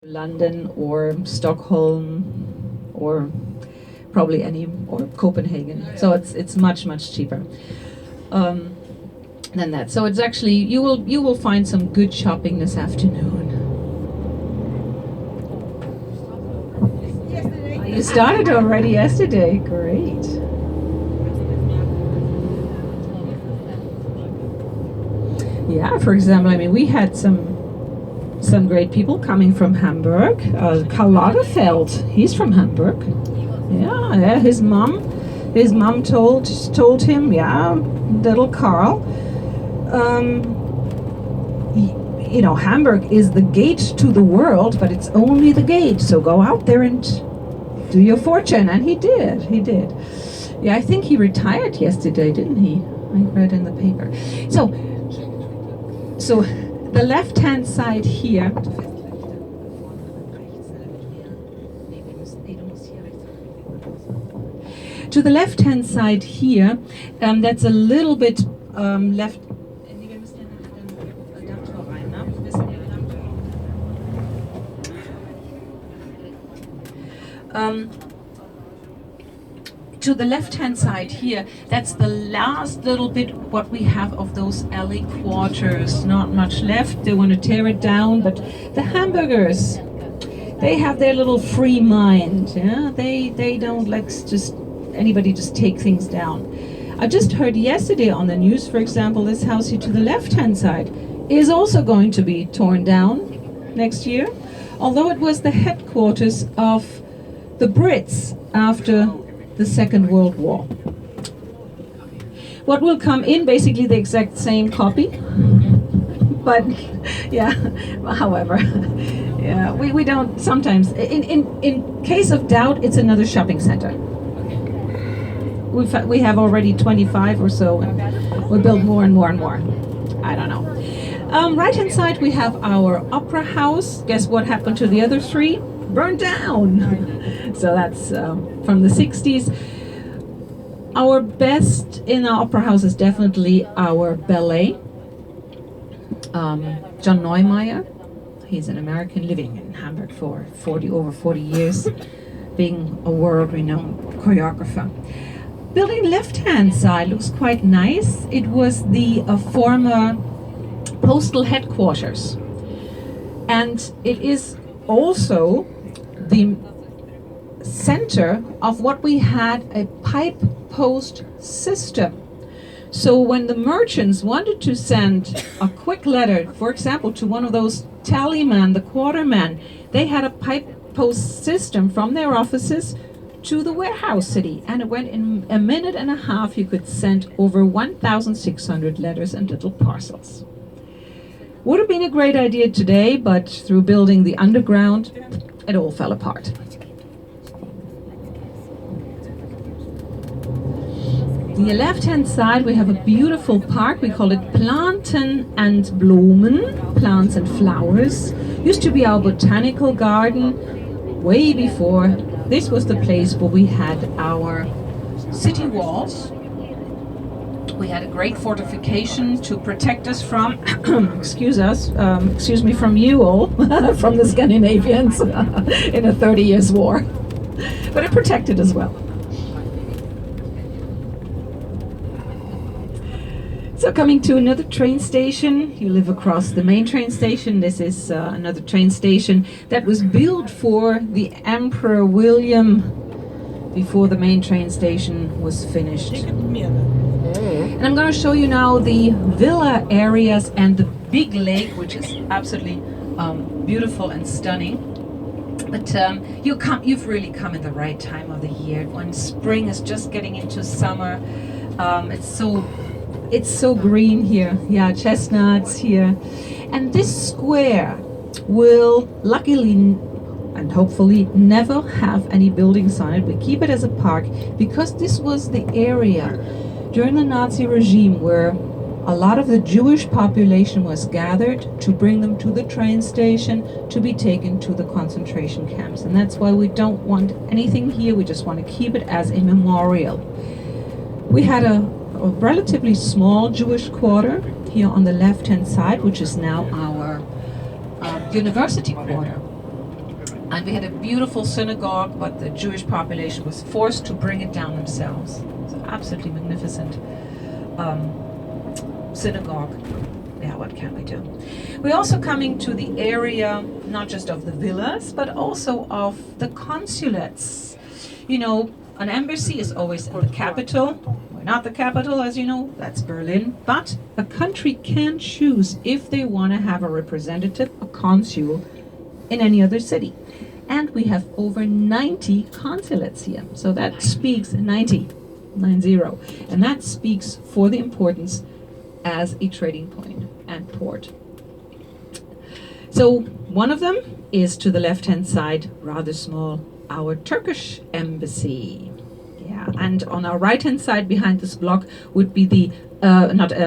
London or Stockholm or probably or Copenhagen. So it's much cheaper than that. So it's actually you will find some good shopping this afternoon. You started already yesterday. Great. Yeah, for example, I mean, we had some great people coming from Hamburg. Karl Lagerfeld, he's from Hamburg. Yeah, his mom told him, yeah, little Karl, Hamburg is the gate to the world, but it's only the gate. So go out there and do your fortune. And he did. Yeah, I think he retired yesterday, didn't he? I read in the paper. So the left-hand side here. To the left-hand side here, that's a little bit left. To the left-hand side here, that's the last little bit what we have of those alley quarters. Not much left. They want to tear it down, but the Hamburgers, they have their little free mind. Yeah, they don't let anybody just take things down. I just heard yesterday on the news, for example, this house here to the left-hand side is also going to be torn down next year, although it was the headquarters of the Brits after the Second World War. What will come in, basically the exact same copy, but yeah, however, yeah, we don't sometimes, in case of doubt, it's another shopping center. We have already 25 or so, and we build more and more and more. I don't know. Right hand side we have our opera house. Guess what happened to the other three? Burned down. So that's from the 60s. Our best in our opera house is definitely our ballet. John Neumeier, he's an American living in Hamburg for over 40 years, being a world-renowned choreographer. Building left-hand side looks quite nice. It was the former postal headquarters, and it is also the center of what we had, a pipe post system. So when the merchants wanted to send a quick letter, for example, to one of those tallymen, the quartermen, they had a pipe post system from their offices to the warehouse city, and it went in a minute and a half. You could send over 1,600 letters and little parcels. Would have been a great idea today, but through building the underground, it all fell apart. On the left-hand side, we have a beautiful park. We call it Planten and Blumen, plants and flowers. Used to be our botanical garden way before. This was the place where we had our city walls. We had a great fortification to protect us from, excuse me, from you all, from the Scandinavians in a 30 Years' War. But it protected as well. So coming to another train station, you live across the main train station. This is another train station that was built for the Emperor William before the main train station was finished. And I'm going to show you now the villa areas and the big lake, which is absolutely beautiful and stunning. But you've really come at the right time of the year. When spring is just getting into summer, it's so green here. Yeah, chestnuts here. And this square will luckily and hopefully never have any buildings on it. We keep it as a park because this was the area during the Nazi regime where a lot of the Jewish population was gathered to bring them to the train station to be taken to the concentration camps. And that's why we don't want anything here. We just want to keep it as a memorial. We had a relatively small Jewish quarter here on the left-hand side, which is now our university quarter. And we had a beautiful synagogue, but the Jewish population was forced to bring it down themselves. It's an absolutely magnificent synagogue. Yeah, what can we do? We're also coming to the area, not just of the villas, but also of the consulates. You know, an embassy is always in the capital. We're not the capital, as you know, that's Berlin. But a country can choose if they want to have a representative, a consul, in any other city. And we have over 90 consulates here. So that speaks 90. And that speaks for the importance as a trading point and port. So one of them is to the left-hand side, rather small, our Turkish embassy. Yeah, and on our right-hand side behind this block would be the,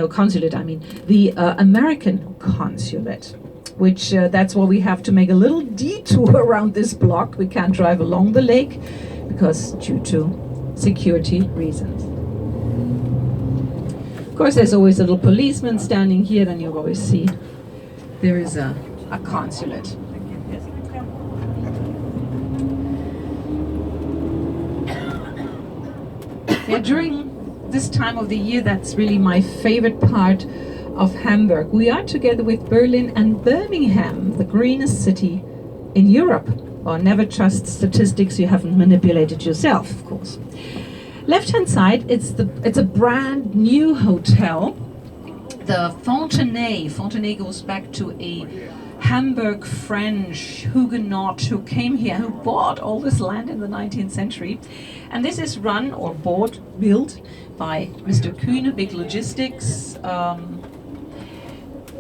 consulate, I mean, the American consulate, which that's why we have to make a little detour around this block. We can't drive along the lake because due to security reasons. Of course, there's always a little policeman standing here, then you'll always see there is a consulate. Yeah, during this time of the year, that's really my favorite part of Hamburg. We are together with Berlin and Birmingham, the greenest city in Europe. Or never trust statistics you haven't manipulated yourself, of course. Left-hand side, it's a brand new hotel, the Fontenay. Fontenay goes back to a Hamburg French Huguenot who came here, who bought all this land in the 19th century. And this is run or built by Mr. Kühne, Big Logistics.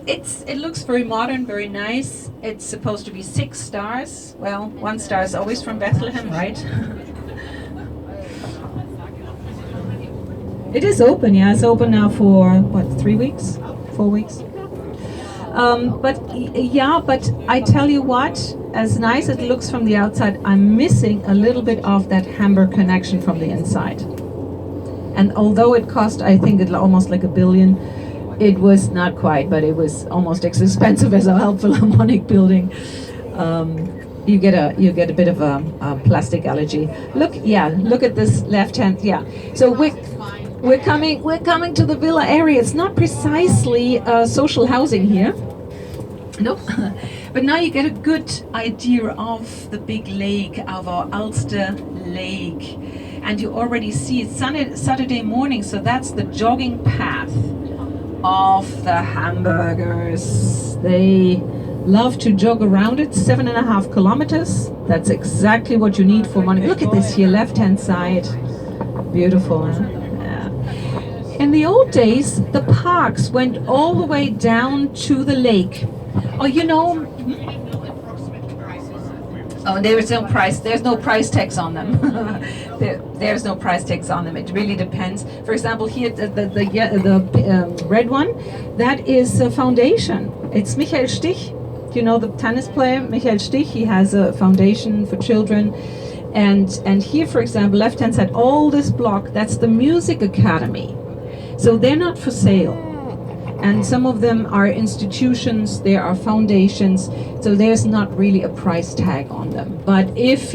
It looks very modern, very nice. It's supposed to be 6 stars. Well, 1 star is always from Bethlehem, right? It is open, yeah. It's open now for, what, 3 weeks? 4 weeks? But I tell you what, as nice as it looks from the outside, I'm missing a little bit of that Hamburg connection from the inside. And although it cost, I think, almost like $1 billion, it was not quite, but it was almost as expensive as a Philharmonic building. You get a bit of a plastic allergy. Look at this left hand. Yeah, so we're coming to the villa area. It's not precisely social housing here. Nope. But now you get a good idea of the big lake, of our Ulster Lake. And you already see it's Saturday morning, so that's the jogging path of the Hamburgers. They love to jog around it, 7.5 kilometers. That's exactly what you need for money. Look at this here, left-hand side. Beautiful, huh? Yeah. In the old days, the parks went all the way down to the lake. Oh, you know, oh, there's no price tags on them. There's no price tags on them. It really depends. For example, here the red one, that is a foundation. It's Michael Stich. You know the tennis player Michael Stich. He has a foundation for children. And here, for example, left-hand side, all this block, that's the Music Academy. So they're not for sale. And some of them are institutions, there are foundations, so there's not really a price tag on them. But if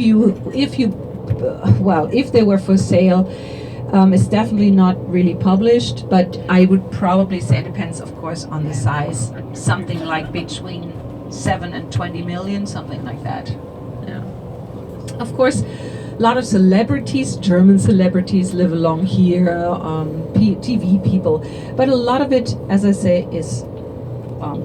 they were for sale, it's definitely not really published, but I would probably say it depends, of course, on the size. Something like between 7 and 20 million, something like that. Yeah. Of course, a lot of celebrities, German celebrities, live along here, TV people, but a lot of it, as I say, is